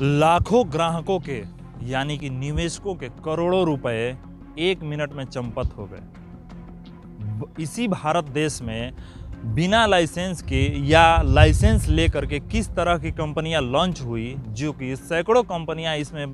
लाखों ग्राहकों के यानी कि निवेशकों के करोड़ों रुपए 1 मिनट में चंपत हो गए। इसी भारत देश में बिना लाइसेंस के या लाइसेंस लेकर के किस तरह की कंपनियां लॉन्च हुई, जो कि सैकड़ों कंपनियां इसमें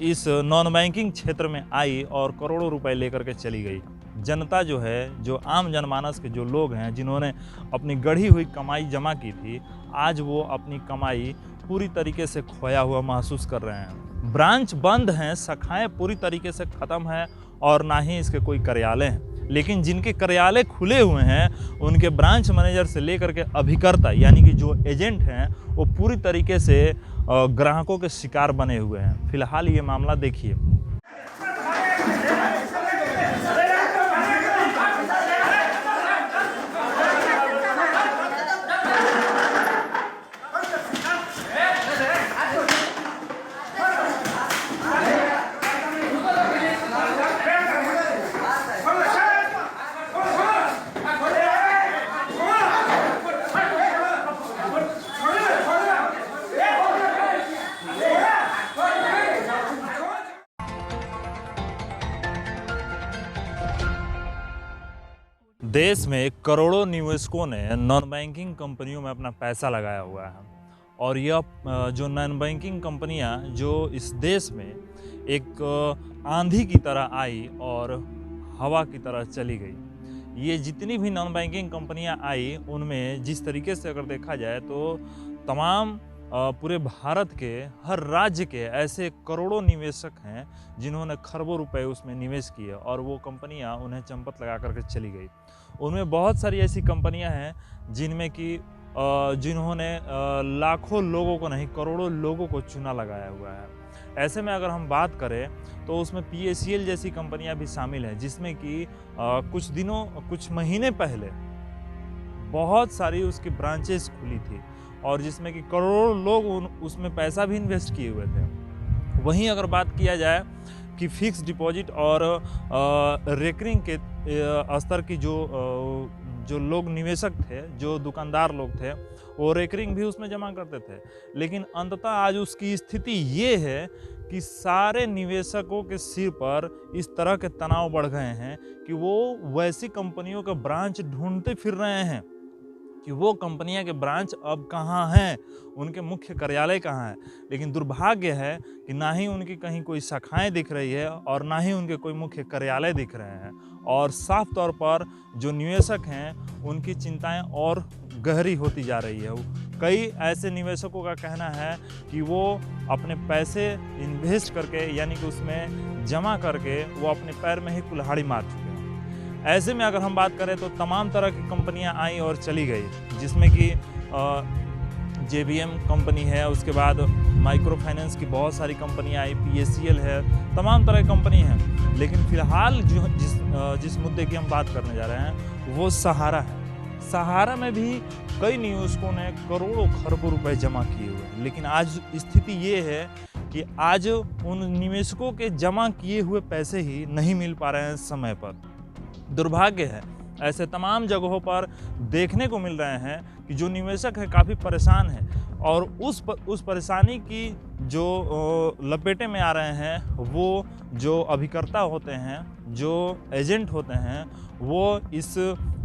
इस नॉन बैंकिंग क्षेत्र में आई और करोड़ों रुपए लेकर के चली गई। जनता जो है, जो आम जनमानस के जो लोग हैं, जिन्होंने अपनी गढ़ी हुई कमाई जमा की थी, आज वो अपनी कमाई पूरी तरीके से खोया हुआ महसूस कर रहे हैं। ब्रांच बंद हैं, शाखाएं पूरी तरीके से ख़त्म हैं और ना ही इसके कोई कार्यालय हैं। लेकिन जिनके कार्यालय खुले हुए हैं, उनके ब्रांच मैनेजर से लेकर के अभिकर्ता यानी कि जो एजेंट हैं, वो पूरी तरीके से ग्राहकों के शिकार बने हुए हैं। फिलहाल ये मामला देखिए। देश में करोड़ों निवेशकों ने नॉन बैंकिंग कंपनियों में अपना पैसा लगाया हुआ है और यह जो नॉन बैंकिंग कंपनियां जो इस देश में एक आंधी की तरह आई और हवा की तरह चली गई। ये जितनी भी नॉन बैंकिंग कंपनियां आई, उनमें जिस तरीके से अगर देखा जाए तो तमाम पूरे भारत के हर राज्य के ऐसे करोड़ों निवेशक हैं जिन्होंने खरबों रुपए उसमें निवेश किए और वो कंपनियां उन्हें चंपत लगा करके चली गई। उनमें बहुत सारी ऐसी कंपनियां हैं जिनमें कि जिन्होंने लाखों लोगों को नहीं, करोड़ों लोगों को चूना लगाया हुआ है। ऐसे में अगर हम बात करें तो उसमें PACL जैसी कंपनियां भी शामिल हैं, जिसमें कि कुछ महीने पहले बहुत सारी उसकी ब्रांचेस खुली थी और जिसमें कि करोड़ों लोग उसमें पैसा भी इन्वेस्ट किए हुए थे। वहीं अगर बात किया जाए कि फिक्स डिपॉजिट और रेकरिंग के स्तर की जो लोग निवेशक थे, जो दुकानदार लोग थे, वो रेकरिंग भी उसमें जमा करते थे। लेकिन अंततः आज उसकी स्थिति ये है कि सारे निवेशकों के सिर पर इस तरह के तनाव बढ़ गए हैं कि वो वैसी कंपनियों का ब्रांच ढूंढते फिर रहे हैं कि वो कंपनियां के ब्रांच अब कहाँ हैं, उनके मुख्य कार्यालय कहाँ हैं। लेकिन दुर्भाग्य है कि ना ही उनकी कहीं कोई शाखाएं दिख रही है और ना ही उनके कोई मुख्य कार्यालय दिख रहे हैं। और साफ तौर पर जो निवेशक हैं, उनकी चिंताएं और गहरी होती जा रही है। कई ऐसे निवेशकों का कहना है कि वो अपने पैसे इन्वेस्ट करके यानी कि उसमें जमा करके वो अपने पैर में ही कुल्हाड़ी मार चुके हैं। ऐसे में अगर हम बात करें तो तमाम तरह की कंपनियां आई और चली गई, जिसमें कि JBM कंपनी है, उसके बाद माइक्रो फाइनेंस की बहुत सारी कंपनियां आई, PACL है, तमाम तरह की कंपनी हैं। लेकिन फिलहाल जिस मुद्दे की हम बात करने जा रहे हैं वो सहारा है। सहारा में भी कई निवेशकों ने करोड़ों खरबों रुपए जमा किए हुए हैं। लेकिन आज स्थिति ये है कि आज उन निवेशकों के जमा किए हुए पैसे ही नहीं मिल पा रहे हैं समय पर। दुर्भाग्य है, ऐसे तमाम जगहों पर देखने को मिल रहे हैं कि जो निवेशक है काफ़ी परेशान है और उस परेशानी की जो लपेटे में आ रहे हैं, वो जो अभिकर्ता होते हैं, जो एजेंट होते हैं, वो इस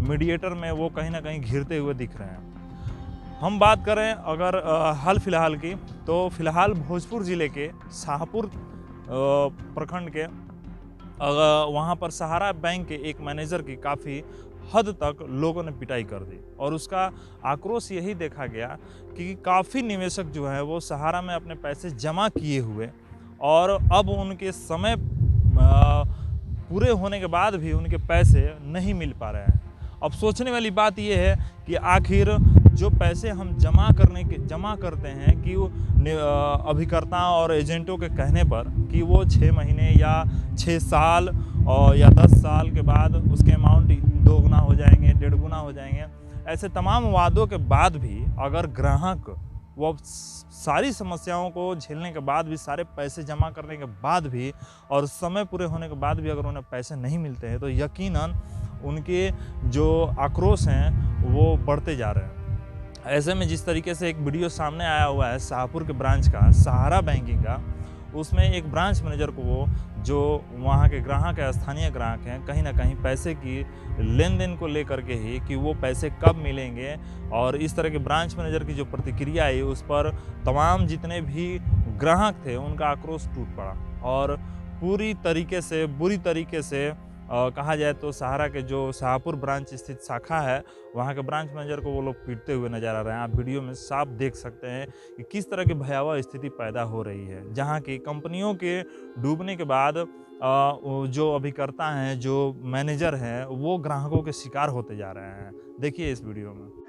मीडिएटर में वो कहीं ना कहीं घिरते हुए दिख रहे हैं। हम बात करें अगर हाल फिलहाल की, तो फिलहाल भोजपुर ज़िले के शाहपुर प्रखंड के वहाँ पर सहारा बैंक के एक मैनेजर की काफ़ी हद तक लोगों ने पिटाई कर दी और उसका आक्रोश यही देखा गया कि काफ़ी निवेशक जो हैं वो सहारा में अपने पैसे जमा किए हुए और अब उनके समय पूरे होने के बाद भी उनके पैसे नहीं मिल पा रहे हैं। अब सोचने वाली बात यह है कि आखिर जो पैसे हम जमा करते हैं कि अभिकर्ता और एजेंटों के कहने पर कि वो 6 महीने या 6 साल और या 10 साल के बाद उसके अमाउंट 2 गुना हो जाएंगे, 1.5 गुना हो जाएंगे, ऐसे तमाम वादों के बाद भी अगर ग्राहक वो सारी समस्याओं को झेलने के बाद भी, सारे पैसे जमा करने के बाद भी और समय पूरे होने के बाद भी अगर उन्हें पैसे नहीं मिलते हैं, तो यकीनन उनके जो आक्रोश हैं वो बढ़ते जा रहे हैं। ऐसे में जिस तरीके से एक वीडियो सामने आया हुआ है शाहपुर के ब्रांच का, सहारा बैंकिंग का, उसमें एक ब्रांच मैनेजर को, जो वहाँ के ग्राहक है, स्थानीय ग्राहक हैं, कहीं न कहीं पैसे की लेन-देन को लेकर के ही कि वो पैसे कब मिलेंगे, और इस तरह के ब्रांच मैनेजर की जो प्रतिक्रिया आई, उस पर तमाम जितने भी ग्राहक थे उनका आक्रोश टूट पड़ा। और पूरी तरीके से, बुरी तरीके से कहा जाए तो सहारा के जो शाहपुर ब्रांच स्थित शाखा है, वहाँ के ब्रांच मैनेजर को वो लोग पीटते हुए नज़र आ रहे हैं। आप वीडियो में साफ देख सकते हैं कि किस तरह की भयावह स्थिति पैदा हो रही है, जहाँ की कंपनियों के डूबने के बाद वो जो अभिकर्ता हैं, जो मैनेजर हैं, वो ग्राहकों के शिकार होते जा रहे हैं। देखिए इस वीडियो में।